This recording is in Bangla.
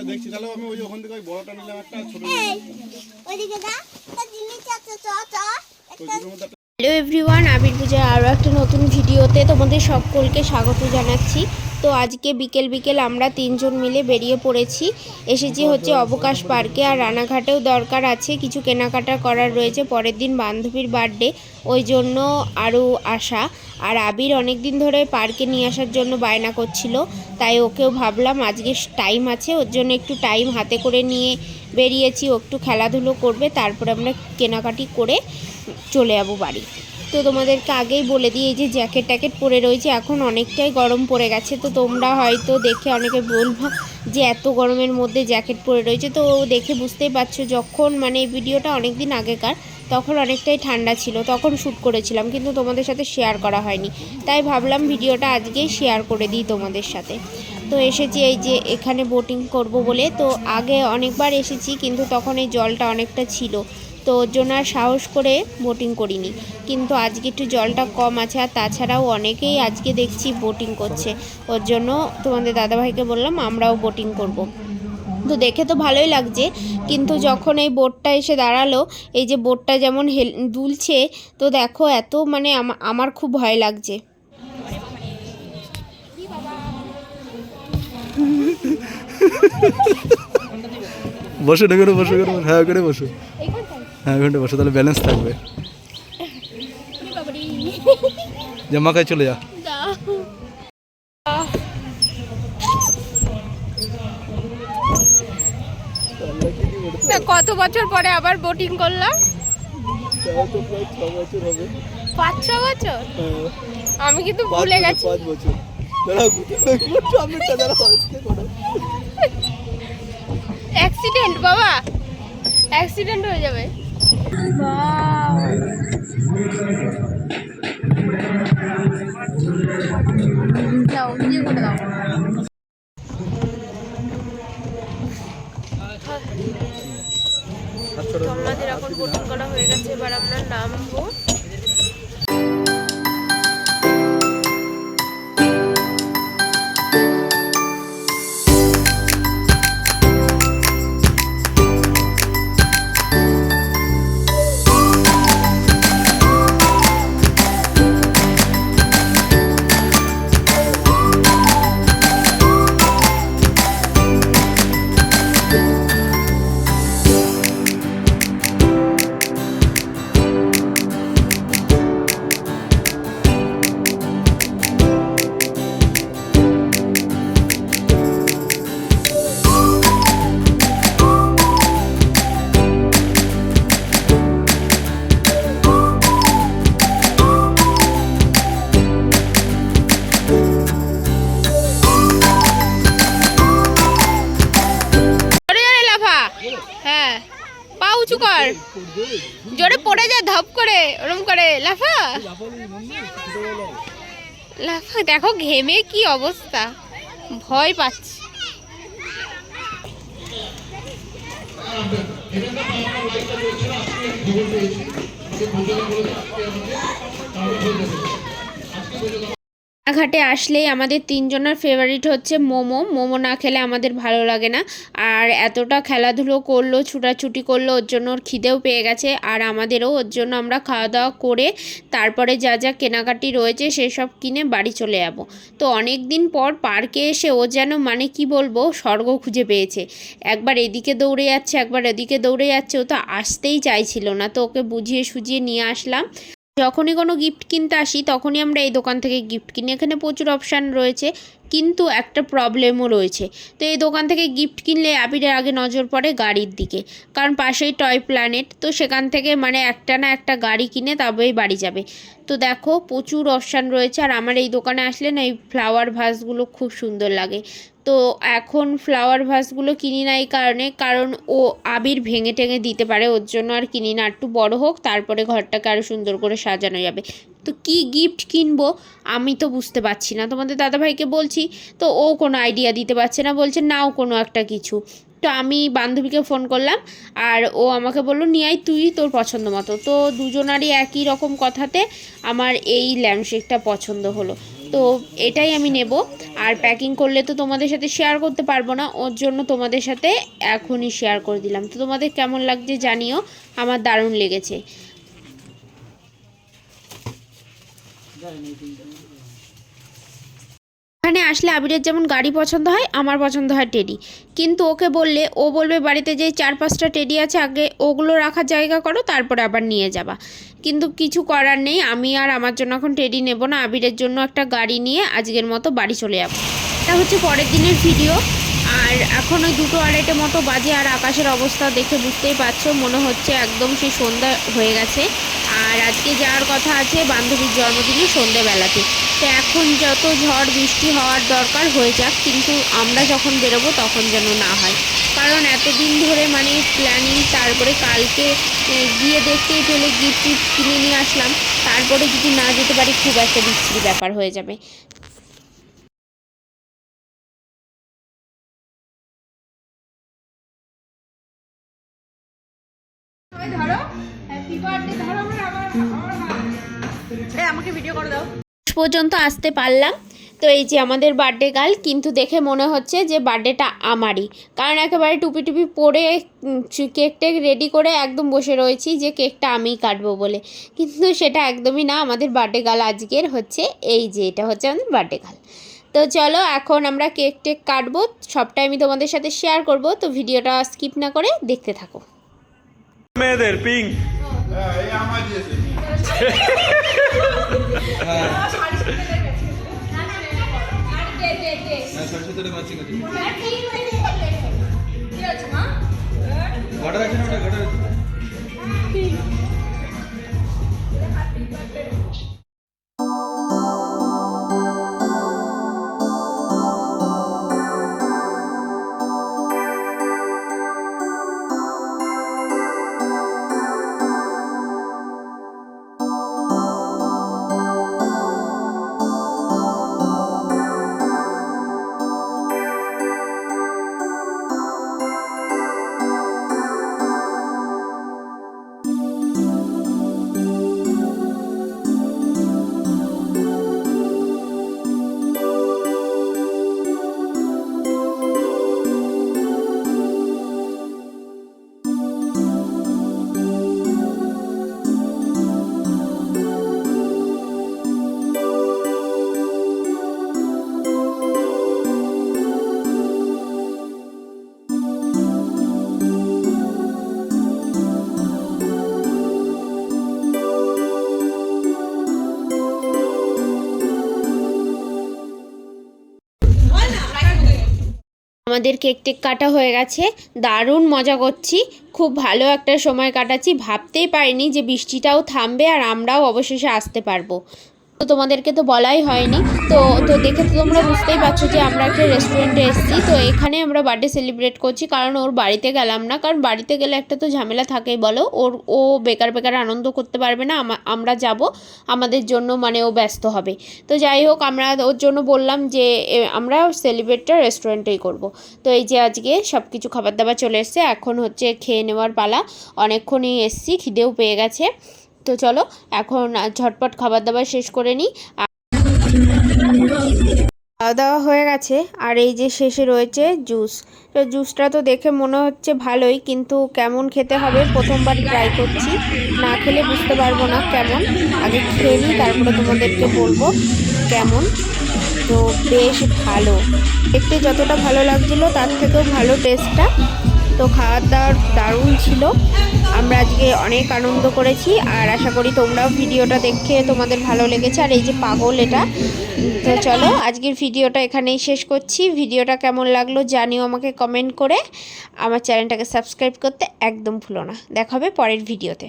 দেখছি তাহলে আমি ওই ওখান থেকে ওই বড়টা নিলাম একটা ছোট ওইদিকে দা জিনিস হ্যালো এভরিওয়ান, আবির পূজার আরও একটা নতুন ভিডিওতে তোমাদের সকলকে স্বাগত জানাচ্ছি। তো আজকে বিকেল বিকেল আমরা তিনজন মিলে বেরিয়ে পড়েছি, এসেছি হচ্ছে অবকাশ পার্কে। আর রানাঘাটেও দরকার আছে, কিছু কেনাকাটা করার রয়েছে, পরের দিন বান্ধবীর বার্থডে, ওই জন্য আরও আসা। আর আবির অনেক দিন ধরে পার্কে নিয়ে আসার জন্য বায়না করছিল, তাই ওকেও ভাবলাম আজকে টাইম আছে, ওর জন্য একটু টাইম হাতে করে নিয়ে বেরিয়েছি। ও একটু খেলাধুলো করবে, তারপরে আমরা কেনাকাটি করে চলে যাবো বাড়ি। তো তোমাদেরকে আগেই বলে দিই, এই যে জ্যাকেট ট্যাকেট পরে রয়েছে, এখন অনেকটাই গরম পড়ে গেছে। তো তোমরা হয়তো দেখে অনেকে বলবা যে এত গরমের মধ্যে জ্যাকেট পরে রয়েছে, তো দেখে বুঝতেই পারছো যখন মানে এই ভিডিওটা অনেক দিন আগেকার, তখন অনেকটাই ঠান্ডা ছিল, তখন শ্যুট করেছিলাম, কিন্তু তোমাদের সাথে শেয়ার করা হয়নি, তাই ভাবলাম ভিডিওটা আজকেই শেয়ার করে দিই তোমাদের সাথে। তো এসেছি এই যে এখানে বোটিং করব বলে। তো আগে অনেকবার এসেছি, কিন্তু তখন এই জলটা অনেকটা ছিল, তো ওর জন্য আর সাহস করে বোটিং করিনি। কিন্তু আজকে একটু জলটা কম আছে, আর তাছাড়াও অনেকেই আজকে দেখছি বোটিং করছে, ওর জন্য তোমাদের দাদাভাইকে বললাম আমরাও বোটিং করব। তো দেখে তো ভালোই লাগছে, কিন্তু যখন এই বোটটা এসে দাঁড়ালো, এই যে বোটটা যেমন দুলছে, তো দেখো এত মানে আমার খুব ভয় লাগছে। বসো না করে বসো করে হ্যাঁ করে বসো, হ্যাঁ ঘন্টা বসো, তাহলে ব্যালেন্স থাকবে। জামা খাই চলে যা। কত বছর পরে আবার বোটিং করলাম? 5-6 বছর। আমি কিন্তু ভুলে গেছি। 5 বছর অ্যাক্সিডেন্ট বাবা, অ্যাক্সিডেন্ট হয়ে যাবে। দাও ইয়ে করে দাও। তো আমাদের এখন বোটিং করা হয়ে গেছে, এবার আমরা নামবো। হ্যাঁ, পা উঁচু কর, জোরে পড়ে যায় ধপ করে, ওরম করে লাফা লাফা। দেখো ঘেমে কি অবস্থা, ভয় পাচ্ছি। ঘাটে আসলেই আমাদের তিনজনের ফেভারিট হচ্ছে মোমো। মোমো না খেলে আমাদের ভালো লাগে না। আর এতটা খেলাধুলো করলো, ছুটাছুটি করলো, ওর জন্য ওর খিদেও পেয়ে গেছে, আর আমাদেরও। ওর জন্য আমরা খাওয়া দাওয়া করে তারপরে যা যা কেনাকাটি রয়েছে সেসব কিনে বাড়ি চলে যাব। তো অনেক দিন পর পার্কে এসে ও যেন মানে কি বলবো, স্বর্গ খুঁজে পেয়েছে। একবার এদিকে দৌড়ে যাচ্ছে, একবার এদিকে দৌড়ে যাচ্ছে, ও তো আসতেই চাইছিল না। তো ওকে বুঝিয়ে সুঝিয়ে নিয়ে আসলাম। যখনই কোনো গিফট কিনতে আসি তখনই আমরা এই দোকান থেকে গিফট কিনি। এখানে প্রচুর অপশান রয়েছে, কিন্তু একটা প্রবলেমও রয়েছে। তো এই দোকান থেকে গিফট কিনলে আবিরের আগে নজর পড়ে গাড়ির দিকে, কারণ পাশেই টয় প্ল্যানেট, তো সেখান থেকে মানে একটা না একটা গাড়ি কিনে তবেই বাড়ি যাবে। তো দেখো প্রচুর অপশান রয়েছে। আর আমার এই দোকানে আসলে না এই ফ্লাওয়ার ভাসগুলো খুব সুন্দর লাগে। তো এখন ফ্লাওয়ার ভাসগুলো কিনি না এই কারণে, কারণ ও আবির ভেঙে টেঙে দিতে পারে, ওর জন্য আর কিনি না। একটু বড় হোক, তারপরে ঘরটাকে আরও সুন্দর করে সাজানো যাবে। তো কি গিফট কিনবো আমি তো বুঝতে পারছি না। তোমাদের দাদাভাইকে বলছি, তো ও কোনো আইডিয়া দিতে পারছে না, বলছে নাও কোনো একটা কিছু। তো আমি বান্ধবীকে ফোন করলাম, আর ও আমাকে বললো নিয়ে আয় তুই তোর পছন্দ মতো। তো দুজনারই একই রকম কথাতে আমার এই ল্যাম্পশেকটা পছন্দ হলো। তো এটাই আমি নেব। আর প্যাকিং করলে তো তোমাদের সাথে শেয়ার করতে পারবো না, ওর জন্য তোমাদের সাথে এখনই শেয়ার করে দিলাম। তো তোমাদের কেমন লাগছে জানিও, আমার দারুণ লেগেছে। এখানে আসলে আবিরের যেমন গাড়ি পছন্দ হয়, আমার পছন্দ হয় টেডি, কিন্তু ওকে বললে ও বলবে বাড়িতে যে 4-5টা টেডি আছে আগে ওগুলো রাখার জায়গা করো, তারপরে আবার নিয়ে যাবা। কিন্তু কিছু করার নেই, আমি আর আমার জন্য এখন টেডি নেব না, আবিরের জন্য একটা গাড়ি নিয়ে আজকের মতো বাড়ি চলে যাবো। এটা হচ্ছে পরের দিনের ভিডিও। আর এখন ওই 2-2:30 মতো বাজে, আর আকাশের অবস্থা দেখে বুঝতেই পারছো, মনে হচ্ছে একদম সেই সন্ধ্যা হয়ে গেছে। আর আজকে যাওয়ার কথা আছে বান্ধবীর জন্মদিনে সন্ধ্যেবেলাতে। তো এখন যত ঝড় বৃষ্টি হওয়ার দরকার হয়ে যাক, কিন্তু আমরা যখন বেরোবো তখন যেন না হয়, কারণ এতদিন ধরে মানে প্ল্যানিং, তারপরে কালকে গিয়ে দেখতেই পেলে গিফট কিনে নিয়ে আসলাম, তারপরে যদি না যেতে পারি খুব একটা বিচ্ছিরি ব্যাপার হয়ে যাবে। পর্যন্ত আসতে পারলাম। তো এই যে আমাদের বার্থডে গার্ল, কিন্তু দেখে মনে হচ্ছে যে বার্থডেটা আমারই, কারণ একেবারে টুপি টুপি পরে কেক টেক রেডি করে একদম বসে রয়েছি যে কেকটা আমিই কাটবো বলে, কিন্তু সেটা একদমই না। আমাদের বার্থডে গার্ল আজকের হচ্ছে এই যে, এটা হচ্ছে আমাদের বার্থডে গার্ল। তো চলো এখন আমরা কেক টেক কাটবো, সবটাই আমি তোমাদের সাথে শেয়ার করব। তো ভিডিওটা স্কিপ না করে দেখতে থাকো। মেয়েদের পিঙ্ক আমাদের কেক টেক কাটা হয়ে গেছে, দারুণ মজা করছি, খুব ভালো একটা সময় কাটাচ্ছি। ভাবতেই পারিনি যে বৃষ্টিটাও থামবে আর আমরাও অবশেষে আসতে পারবো। তো তোমাদেরকে তো বলাই হয়নি, তো দেখে তো তোমরা বুঝতেই পারছো যে আমরা একটা রেস্টুরেন্টে এসেছি। তো এখানে আমরা বার্থডে সেলিব্রেট করছি, কারণ ওর বাড়িতে গেলাম না, কারণ বাড়িতে গেলে একটা তো ঝামেলা থাকেই বলো, ও বেকার বেকার আনন্দ করতে পারবে না, আমরা যাব আমাদের জন্য, মানে ও ব্যস্ত হবে। তো যাই হোক, আমরা ওর জন্য বললাম যে আমরা সেলিব্রেটটা রেস্টুরেন্টেই করব। তো এই যে আজকে সব কিছু খাবার দাবার চলে এসছে, এখন হচ্ছে খেয়ে নেওয়ার পালা। অনেকক্ষণই এসছি, খিদেও পেয়ে গেছে। তো চলো এখন ঝটপট খাবার দাবার শেষ করে নিই। খাওয়া দাওয়া হয়ে গেছে, আর এই যে শেষে রয়েছে জুস। তো জুসটা তো দেখে মনে হচ্ছে ভালোই, কিন্তু কেমন খেতে হবে প্রথমবার ট্রাই করছি, না খেলে বুঝতে পারবো না কেমন। আগে খেয়ে নিই, তারপরে তোমাদেরকে বলবো কেমন। তো বেশ ভালো, দেখতে যতটা ভালো লাগছিলো তার থেকেও ভালো টেস্টটা। তো খাওয়ার দাওয়ার দারুণ ছিল, আমরা আজকে অনেক আনন্দ করেছি, আর আশা করি তোমরাও ভিডিওটা দেখে তোমাদের ভালো লেগেছে। আর এই যে পাগল এটা। তো চলো আজকের ভিডিওটা এখানেই শেষ করছি। ভিডিওটা কেমন লাগলো জানিও আমাকে কমেন্ট করে, আমার চ্যানেলটাকে সাবস্ক্রাইব করতে একদম ভুলো না। দেখা হবে পরের ভিডিওতে।